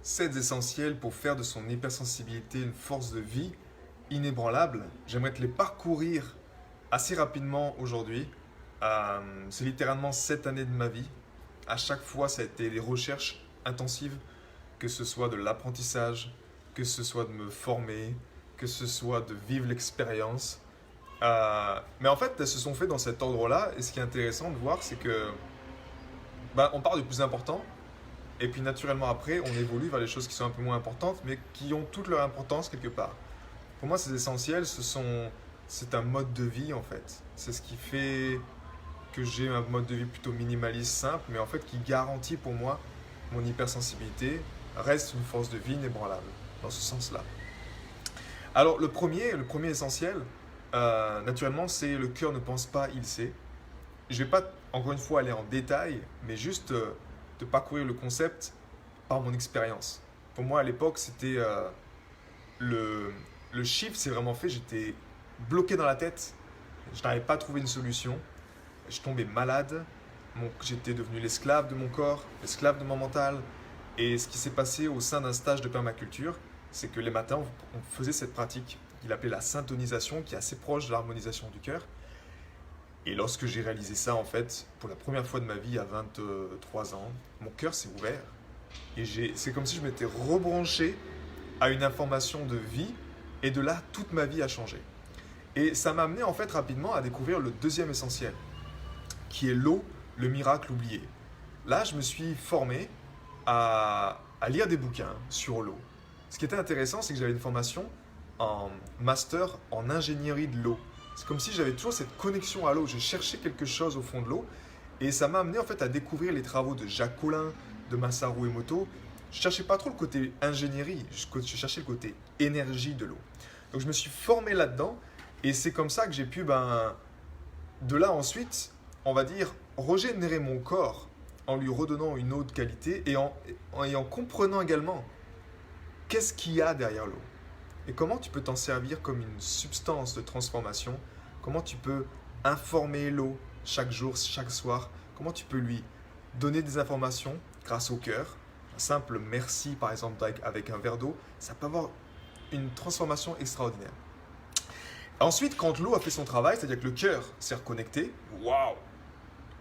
7 essentiels pour faire de son hypersensibilité une force de vie inébranlable. J'aimerais te les parcourir assez rapidement aujourd'hui. C'est littéralement 7 années de ma vie. À chaque fois, ça a été des recherches intensives, que ce soit de l'apprentissage, que ce soit de me former, que ce soit de vivre l'expérience. Mais en fait, elles se sont faites dans cet ordre-là. Et ce qui est intéressant de voir, c'est que on part du plus important. Et puis naturellement après, on évolue vers les choses qui sont un peu moins importantes, mais qui ont toute leur importance quelque part. Pour moi, ces essentiels, c'est un mode de vie en fait. C'est ce qui fait que j'ai un mode de vie plutôt minimaliste, simple, mais en fait qui garantit pour moi mon hypersensibilité reste une force de vie inébranlable, dans ce sens-là. Alors le premier essentiel, naturellement, c'est le cœur ne pense pas, il sait. Je ne vais pas encore une fois aller en détail, mais juste de parcourir le concept par mon expérience. Pour moi, à l'époque, c'était le chiffre s'est vraiment fait. J'étais bloqué dans la tête. Je n'arrivais pas à trouver une solution. Je tombais malade. J'étais devenu l'esclave de mon corps, l'esclave de mon mental. Et ce qui s'est passé au sein d'un stage de permaculture, c'est que les matins, on faisait cette pratique qu'il appelait la syntonisation, qui est assez proche de l'harmonisation du cœur. Et lorsque j'ai réalisé ça, en fait, pour la première fois de ma vie à 23 ans, mon cœur s'est ouvert. Et c'est comme si je m'étais rebranché à une information de vie. Et de là, toute ma vie a changé. Et ça m'a amené en fait rapidement à découvrir le deuxième essentiel, qui est l'eau, le miracle oublié. Là, je me suis formé à lire des bouquins sur l'eau. Ce qui était intéressant, c'est que j'avais une formation en master en ingénierie de l'eau. C'est comme si j'avais toujours cette connexion à l'eau. Je cherchais quelque chose au fond de l'eau. Et ça m'a amené en fait à découvrir les travaux de Jacques Collin, de Masaru Emoto. Je ne cherchais pas trop le côté ingénierie, je cherchais le côté énergie de l'eau. Donc je me suis formé là-dedans. Et c'est comme ça que j'ai pu, de là ensuite, on va dire, régénérer mon corps en lui redonnant une eau de qualité et en comprenant également qu'est-ce qu'il y a derrière l'eau. Et comment tu peux t'en servir comme une substance de transformation. Comment tu peux informer l'eau chaque jour, chaque soir. Comment tu peux lui donner des informations grâce au cœur. Un simple merci, par exemple, avec un verre d'eau, ça peut avoir une transformation extraordinaire. Ensuite, quand l'eau a fait son travail, c'est-à-dire que le cœur s'est reconnecté, waouh!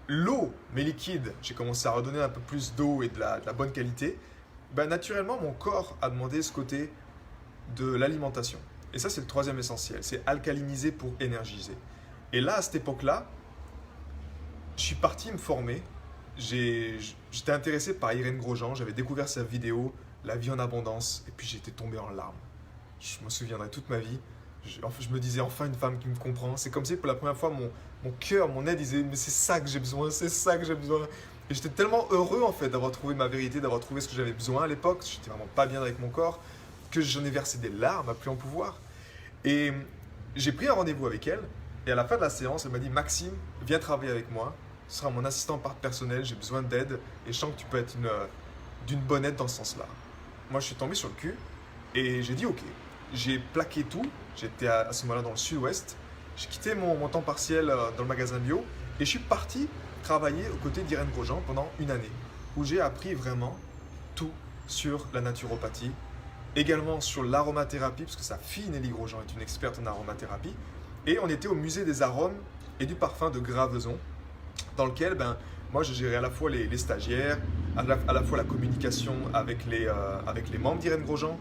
L'eau, mais liquide, j'ai commencé à redonner un peu plus d'eau et de la bonne qualité. Naturellement, mon corps a demandé ce côté de l'alimentation. Et ça, c'est le troisième essentiel, c'est alcaliniser pour énergiser. Et là, à cette époque-là, je suis parti me former. J'étais intéressé par Irène Grosjean, j'avais découvert sa vidéo La vie en abondance, et puis j'étais tombé en larmes. Je me souviendrai toute ma vie. Je me disais enfin une femme qui me comprend. C'est comme si pour la première fois mon cœur, mon aide disait mais c'est ça que j'ai besoin, c'est ça que j'ai besoin. Et j'étais tellement heureux en fait d'avoir trouvé ma vérité, d'avoir trouvé ce que j'avais besoin à l'époque. J'étais vraiment pas bien avec mon corps, que j'en ai versé des larmes à plus en pouvoir. Et j'ai pris un rendez-vous avec elle. Et à la fin de la séance, elle m'a dit Maxime, viens travailler avec moi. Ce sera mon assistant personnel, j'ai besoin d'aide. Et je sens que tu peux être d'une bonne aide dans ce sens-là. Moi, je suis tombé sur le cul et j'ai dit ok. J'ai plaqué tout. J'étais à ce moment-là dans le sud-ouest. J'ai quitté mon temps partiel dans le magasin bio et je suis parti travailler aux côtés d'Irène Grosjean pendant une année où j'ai appris vraiment tout sur la naturopathie, également sur l'aromathérapie parce que sa fille Nelly Grosjean est une experte en aromathérapie et on était au musée des arômes et du parfum de Graveson dans lequel moi je gérais à la fois les stagiaires, à la fois la communication avec les membres d'Irène Grosjean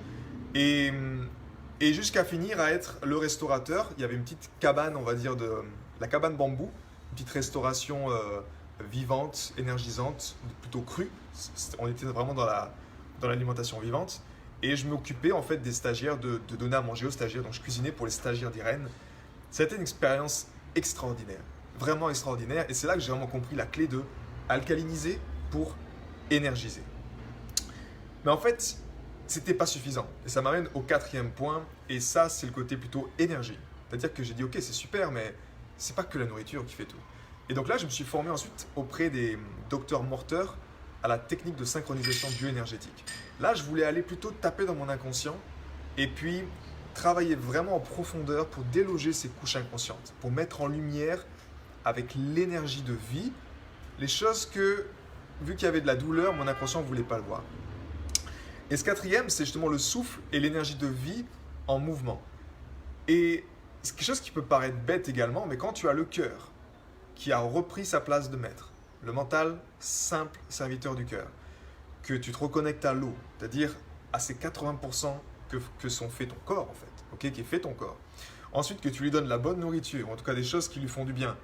et jusqu'à finir à être le restaurateur. Il y avait une petite cabane, on va dire, la cabane bambou, une petite restauration vivante, énergisante, plutôt crue. On était vraiment dans l'alimentation vivante. Et je m'occupais en fait des stagiaires, de donner à manger aux stagiaires. Donc je cuisinais pour les stagiaires d'Irène. Ça a été une expérience extraordinaire, vraiment extraordinaire. Et c'est là que j'ai vraiment compris la clé de alcaliniser pour énergiser. Mais en fait, c'était pas suffisant. Et ça m'amène au quatrième point, et ça, c'est le côté plutôt énergie. C'est-à-dire que j'ai dit, ok, c'est super, mais c'est pas que la nourriture qui fait tout. Et donc là, je me suis formé ensuite auprès des docteurs Morter à la technique de synchronisation bioénergétique. Là, je voulais aller plutôt taper dans mon inconscient et puis travailler vraiment en profondeur pour déloger ces couches inconscientes, pour mettre en lumière avec l'énergie de vie les choses que, vu qu'il y avait de la douleur, mon inconscient ne voulait pas le voir. Et ce quatrième, c'est justement le souffle et l'énergie de vie en mouvement. Et c'est quelque chose qui peut paraître bête également, mais quand tu as le cœur qui a repris sa place de maître, le mental, simple serviteur du cœur, que tu te reconnectes à l'eau, c'est-à-dire à ces 80% que sont fait ton corps en fait, ok, qui est fait ton corps. Ensuite, que tu lui donnes la bonne nourriture, en tout cas des choses qui lui font du bien.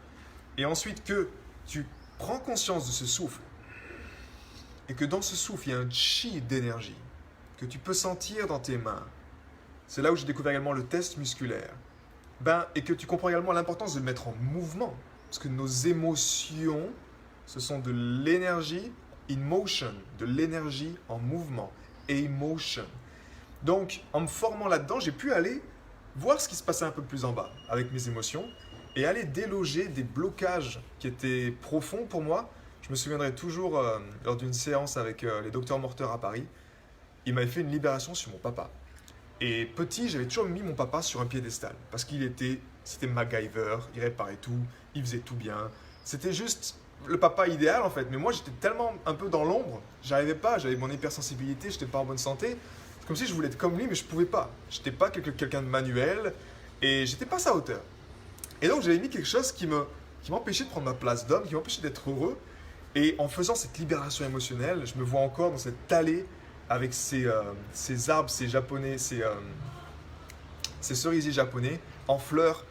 Et ensuite que tu prends conscience de ce souffle et que dans ce souffle, il y a un chi d'énergie que tu peux sentir dans tes mains. C'est là où j'ai découvert également le test musculaire. Et que tu comprends également l'importance de le mettre en mouvement. Parce que nos émotions, ce sont de l'énergie in motion, de l'énergie en mouvement, emotion. Donc, en me formant là-dedans, j'ai pu aller voir ce qui se passait un peu plus en bas avec mes émotions et aller déloger des blocages qui étaient profonds pour moi. Je me souviendrai toujours lors d'une séance avec les docteurs Morteur à Paris, il m'avait fait une libération sur mon papa. Et petit, j'avais toujours mis mon papa sur un piédestal parce c'était MacGyver, il réparait tout, il faisait tout bien. C'était juste le papa idéal en fait. Mais moi, j'étais tellement un peu dans l'ombre, j'arrivais pas, j'avais mon hypersensibilité, j'étais pas en bonne santé. C'est comme si je voulais être comme lui, mais je pouvais pas. J'étais pas quelqu'un de manuel et j'étais pas à sa hauteur. Et donc, j'avais mis quelque chose qui m'empêchait de prendre ma place d'homme, qui m'empêchait d'être heureux. Et en faisant cette libération émotionnelle, je me vois encore dans cette allée avec ces arbres, ces cerisiers japonais en fleurs.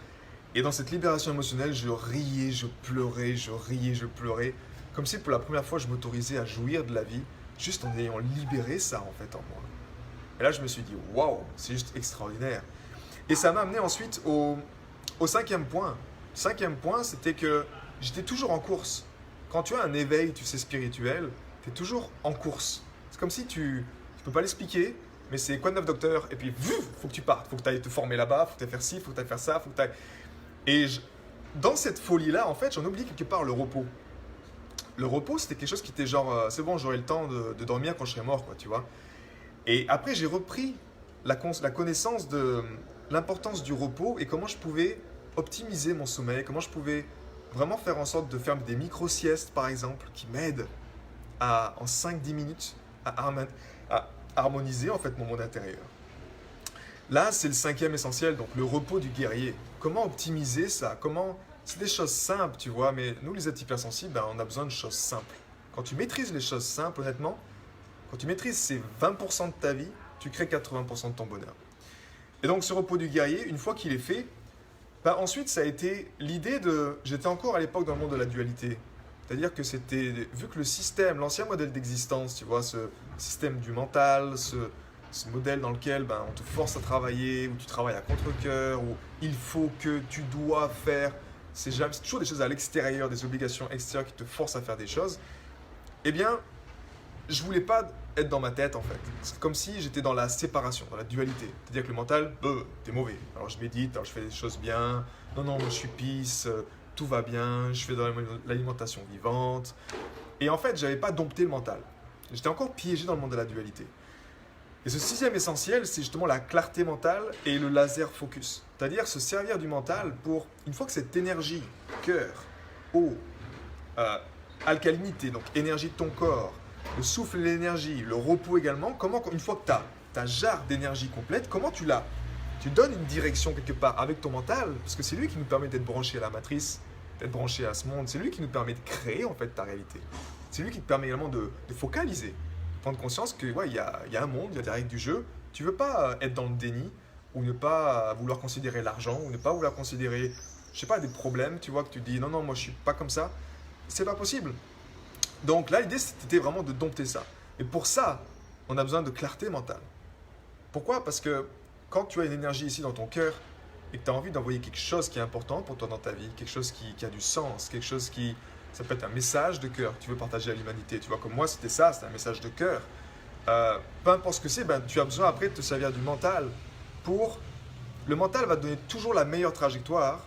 Et dans cette libération émotionnelle, je riais, je pleurais, je riais, je pleurais. Comme si pour la première fois, je m'autorisais à jouir de la vie, juste en ayant libéré ça en fait en moi. Et là, je me suis dit, waouh, c'est juste extraordinaire. Et ça m'a amené ensuite au cinquième point. Le cinquième point, c'était que j'étais toujours en course. Quand tu as un éveil, tu sais, spirituel, tu es toujours en course. C'est comme si tu peux pas l'expliquer, mais c'est quoi de neuf docteur? Et puis, faut que tu partes, faut que tu ailles te former là-bas, faut que tu ailles faire ci, faut que tu ailles faire ça, faut que tu ailles... Dans cette folie-là, en fait, j'en oublie quelque part le repos. Le repos, c'était quelque chose qui était genre, c'est bon, j'aurai le temps de dormir quand je serai mort, quoi, tu vois. Et après, j'ai repris la connaissance de l'importance du repos et comment je pouvais optimiser mon sommeil, comment je pouvais vraiment faire en sorte de faire des micro-siestes, par exemple, qui m'aident en 5-10 minutes à harmoniser en fait mon monde intérieur. Là, c'est le cinquième essentiel, donc le repos du guerrier. Comment optimiser ça? C'est des choses simples, tu vois, mais nous, les êtres hypersensibles, on a besoin de choses simples. Quand tu maîtrises les choses simples, honnêtement, quand tu maîtrises ces 20% de ta vie, tu crées 80% de ton bonheur. Et donc, ce repos du guerrier, une fois qu'il est fait, ensuite, ça a été l'idée de... J'étais encore à l'époque dans le monde de la dualité. C'est-à-dire que c'était... Vu que le système, l'ancien modèle d'existence, tu vois, ce système du mental, ce modèle dans lequel on te force à travailler, où tu travailles à contre-cœur, où il faut que tu dois faire... C'est toujours des choses à l'extérieur, des obligations extérieures qui te forcent à faire des choses. Eh bien, je voulais pas être dans ma tête en fait. C'est comme si j'étais dans la séparation, dans la dualité. C'est-à-dire que le mental, t'es mauvais. Alors je médite, alors je fais des choses bien. Non, moi je suis peace, tout va bien, je fais dans l'alimentation vivante. Et en fait, j'avais pas dompté le mental. J'étais encore piégé dans le monde de la dualité. Et ce sixième essentiel, c'est justement la clarté mentale et le laser focus. C'est-à-dire se servir du mental pour, une fois que cette énergie, cœur, eau, alcalinité, donc énergie de ton corps, le souffle et l'énergie, le repos également, comment, une fois que tu as ta jarre d'énergie complète, comment tu donnes une direction quelque part avec ton mental, parce que c'est lui qui nous permet d'être branché à la matrice, d'être branché à ce monde, c'est lui qui nous permet de créer en fait ta réalité. C'est lui qui te permet également de focaliser, de prendre conscience que il y a un monde, il y a des règles du jeu, tu ne veux pas être dans le déni, ou ne pas vouloir considérer l'argent, ou ne pas vouloir considérer, je sais pas, des problèmes, tu vois, que tu dis non, moi je suis pas comme ça, c'est pas possible. Donc là, l'idée, c'était vraiment de dompter ça. Et pour ça, on a besoin de clarté mentale. Pourquoi? Parce que quand tu as une énergie ici dans ton cœur et que tu as envie d'envoyer quelque chose qui est important pour toi dans ta vie, quelque chose qui a du sens, quelque chose qui... Ça peut être un message de cœur que tu veux partager à l'humanité. Tu vois, comme moi, c'était ça, c'était un message de cœur. Peu importe ce que c'est, tu as besoin après de te servir du mental pour... Le mental va te donner toujours la meilleure trajectoire.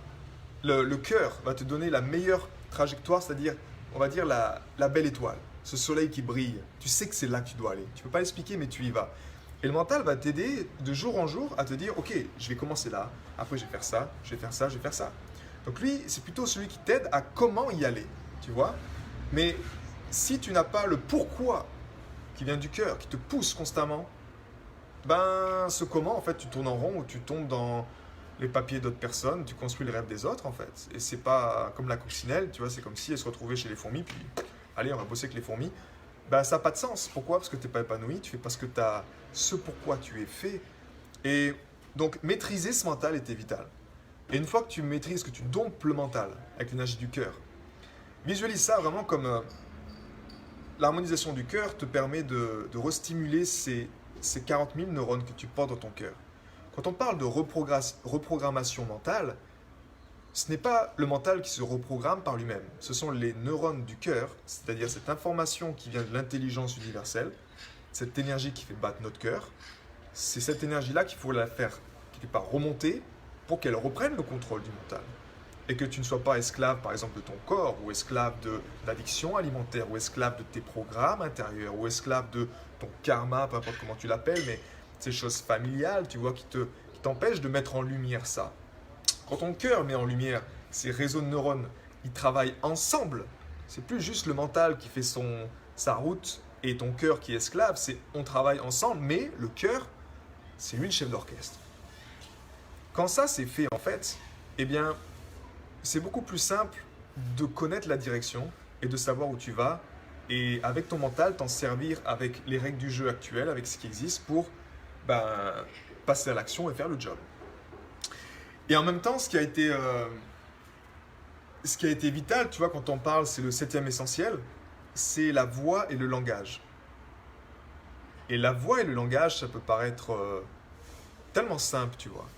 Le cœur va te donner la meilleure trajectoire, c'est-à-dire... on va dire la belle étoile, ce soleil qui brille. Tu sais que c'est là que tu dois aller. Tu ne peux pas l'expliquer, mais tu y vas. Et le mental va t'aider de jour en jour à te dire, ok, je vais commencer là, après je vais faire ça, je vais faire ça, je vais faire ça. Donc lui, c'est plutôt celui qui t'aide à comment y aller, tu vois. Mais si tu n'as pas le pourquoi qui vient du cœur, qui te pousse constamment, Ben, ce comment, en fait, tu tournes en rond ou tu tombes dans les papiers d'autres personnes, tu construis le rêve des autres, en fait. Et c'est pas comme la coccinelle, tu vois, c'est comme si elle se retrouvait chez les fourmis, puis allez, on va bosser avec les fourmis. Ben, ça n'a pas de sens. Pourquoi? Parce que tu n'es pas épanoui, tu fais parce que tu as ce pourquoi tu es fait. Et donc, maîtriser ce mental était vital. Et une fois que tu maîtrises, que tu domptes le mental avec l'énergie du cœur, visualise ça vraiment comme l'harmonisation du cœur te permet de restimuler ces 40 000 neurones que tu portes dans ton cœur. Quand on parle de reprogrammation mentale, ce n'est pas le mental qui se reprogramme par lui-même. Ce sont les neurones du cœur, c'est-à-dire cette information qui vient de l'intelligence universelle, cette énergie qui fait battre notre cœur. C'est cette énergie-là qu'il faut la faire quelque part remonter pour qu'elle reprenne le contrôle du mental. Et que tu ne sois pas esclave, par exemple, de ton corps, ou esclave d'addiction alimentaire, ou esclave de tes programmes intérieurs, ou esclave de ton karma, peu importe comment tu l'appelles, mais ces choses familiales, tu vois, qui t'empêchent de mettre en lumière ça. Quand ton cœur met en lumière ces réseaux de neurones, ils travaillent ensemble. C'est plus juste le mental qui fait sa route et ton cœur qui est esclave, c'est on travaille ensemble, mais le cœur, c'est lui le chef d'orchestre. Quand ça c'est fait en fait, eh bien, c'est beaucoup plus simple de connaître la direction et de savoir où tu vas et avec ton mental t'en servir avec les règles du jeu actuel, avec ce qui existe pour passer à l'action et faire le job. Et en même temps, ce qui a été vital, tu vois, quand on parle, c'est le 7e essentiel, c'est la voix et le langage. Et la voix et le langage, ça peut paraître tellement simple, tu vois.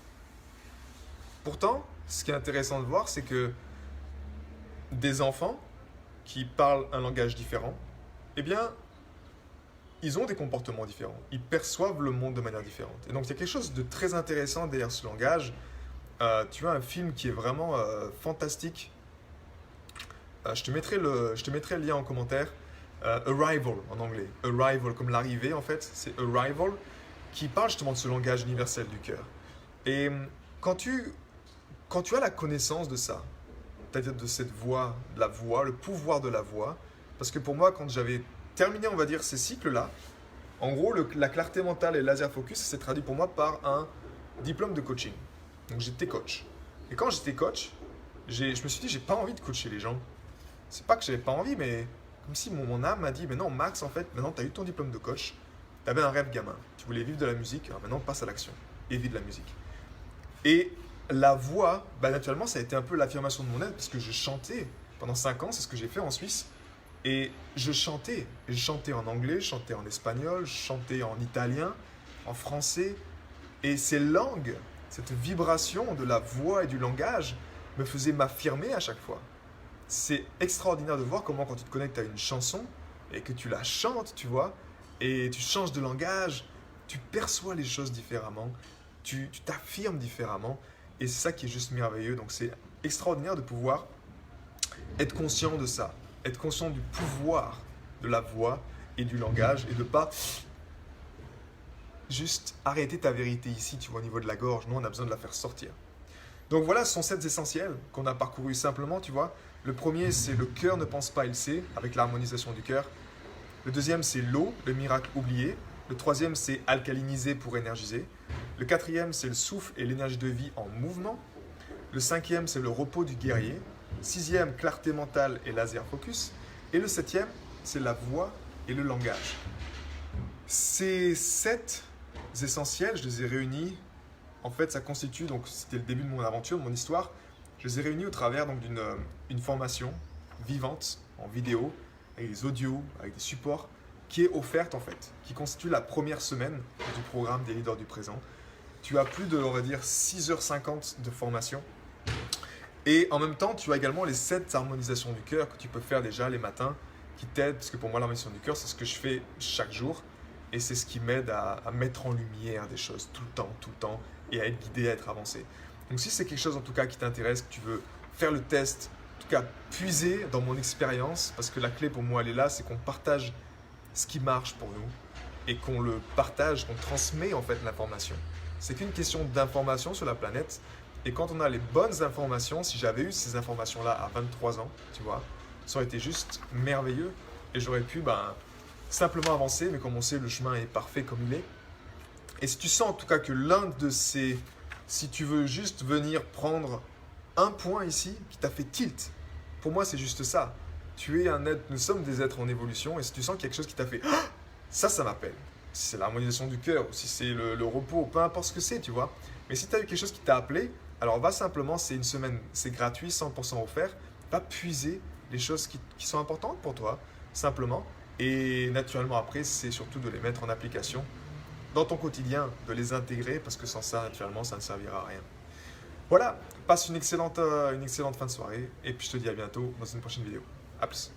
Pourtant, ce qui est intéressant de voir, c'est que des enfants qui parlent un langage différent, eh bien, ils ont des comportements différents. Ils perçoivent le monde de manière différente. Et donc, il y a quelque chose de très intéressant derrière ce langage. Tu as un film qui est vraiment fantastique. Je te mettrai le lien en commentaire. Arrival en anglais. Arrival, comme l'arrivée en fait. C'est Arrival qui parle justement de ce langage universel du cœur. Et quand tu as la connaissance de ça, c'est-à-dire de cette voix, de la voix, le pouvoir de la voix, parce que pour moi, quand j'avais terminé, on va dire, ces cycles-là, en gros, la clarté mentale et le laser focus, ça s'est traduit pour moi par un diplôme de coaching. Donc j'étais coach. Et quand j'étais coach, je me suis dit, j'ai pas envie de coacher les gens. C'est pas que j'avais pas envie, mais comme si mon âme m'a dit, mais non, Max, en fait, maintenant tu as eu ton diplôme de coach, tu avais un rêve gamin, tu voulais vivre de la musique, alors maintenant passe à l'action et vis de la musique. Et la voix, naturellement, ça a été un peu l'affirmation de mon être, parce que je chantais pendant 5 ans, c'est ce que j'ai fait en Suisse. Et je chantais en anglais, je chantais en espagnol, je chantais en italien, en français. Et ces langues, cette vibration de la voix et du langage me faisait m'affirmer à chaque fois. C'est extraordinaire de voir comment quand tu te connectes à une chanson et que tu la chantes, tu vois, et tu changes de langage, tu perçois les choses différemment, tu t'affirmes différemment. Et c'est ça qui est juste merveilleux. Donc c'est extraordinaire de pouvoir être conscient de ça, être conscient du pouvoir de la voix et du langage et de pas juste arrêter ta vérité ici, tu vois, au niveau de la gorge. Nous, on a besoin de la faire sortir. Donc voilà, ce sont 7 essentiels qu'on a parcourus simplement, tu vois. Le premier, c'est le cœur ne pense pas, il sait, avec l'harmonisation du cœur. Le deuxième, c'est l'eau, le miracle oublié. Le troisième, c'est alcaliniser pour énergiser. Le quatrième, c'est le souffle et l'énergie de vie en mouvement. Le cinquième, c'est le repos du guerrier. Sixième, clarté mentale et laser focus. Et le septième, c'est la voix et le langage. Ces 7 essentiels, je les ai réunis. En fait, ça constitue, donc c'était le début de mon aventure, de mon histoire. Je les ai réunis au travers d'une formation vivante, en vidéo, avec des audios, avec des supports, qui est offerte en fait, qui constitue la première semaine du programme des leaders du présent. Tu as plus de, on va dire, 6h50 de formation. Et en même temps, tu as également les 7 harmonisations du cœur que tu peux faire déjà les matins, qui t'aident, parce que pour moi, l'harmonisation du cœur, c'est ce que je fais chaque jour. Et c'est ce qui m'aide à mettre en lumière des choses tout le temps, et à être guidé, à être avancé. Donc si c'est quelque chose en tout cas qui t'intéresse, que tu veux faire le test, en tout cas puiser dans mon expérience, parce que la clé pour moi elle est là, c'est qu'on partage ce qui marche pour nous et qu'on le partage, qu'on transmet en fait l'information. C'est qu'une question d'information sur la planète et quand on a les bonnes informations, si j'avais eu ces informations-là à 23 ans, tu vois, ça aurait été juste merveilleux et j'aurais pu simplement avancer, mais comme on sait, le chemin est parfait comme il est. Et si tu sens en tout cas que l'un de ces, si tu veux juste venir prendre un point ici qui t'a fait tilt, pour moi c'est juste ça. Tu es un être, nous sommes des êtres en évolution et si tu sens quelque chose qui t'a fait ah, ça m'appelle. Si c'est l'harmonisation du cœur, ou si c'est le repos, peu importe ce que c'est, tu vois. Mais si tu as eu quelque chose qui t'a appelé, alors va simplement, c'est une semaine, c'est gratuit, 100% offert, va puiser les choses qui sont importantes pour toi, simplement. Et naturellement après, c'est surtout de les mettre en application dans ton quotidien, de les intégrer, parce que sans ça, naturellement, ça ne servira à rien. Voilà, passe une excellente fin de soirée, et puis je te dis à bientôt dans une prochaine vidéo. A plus.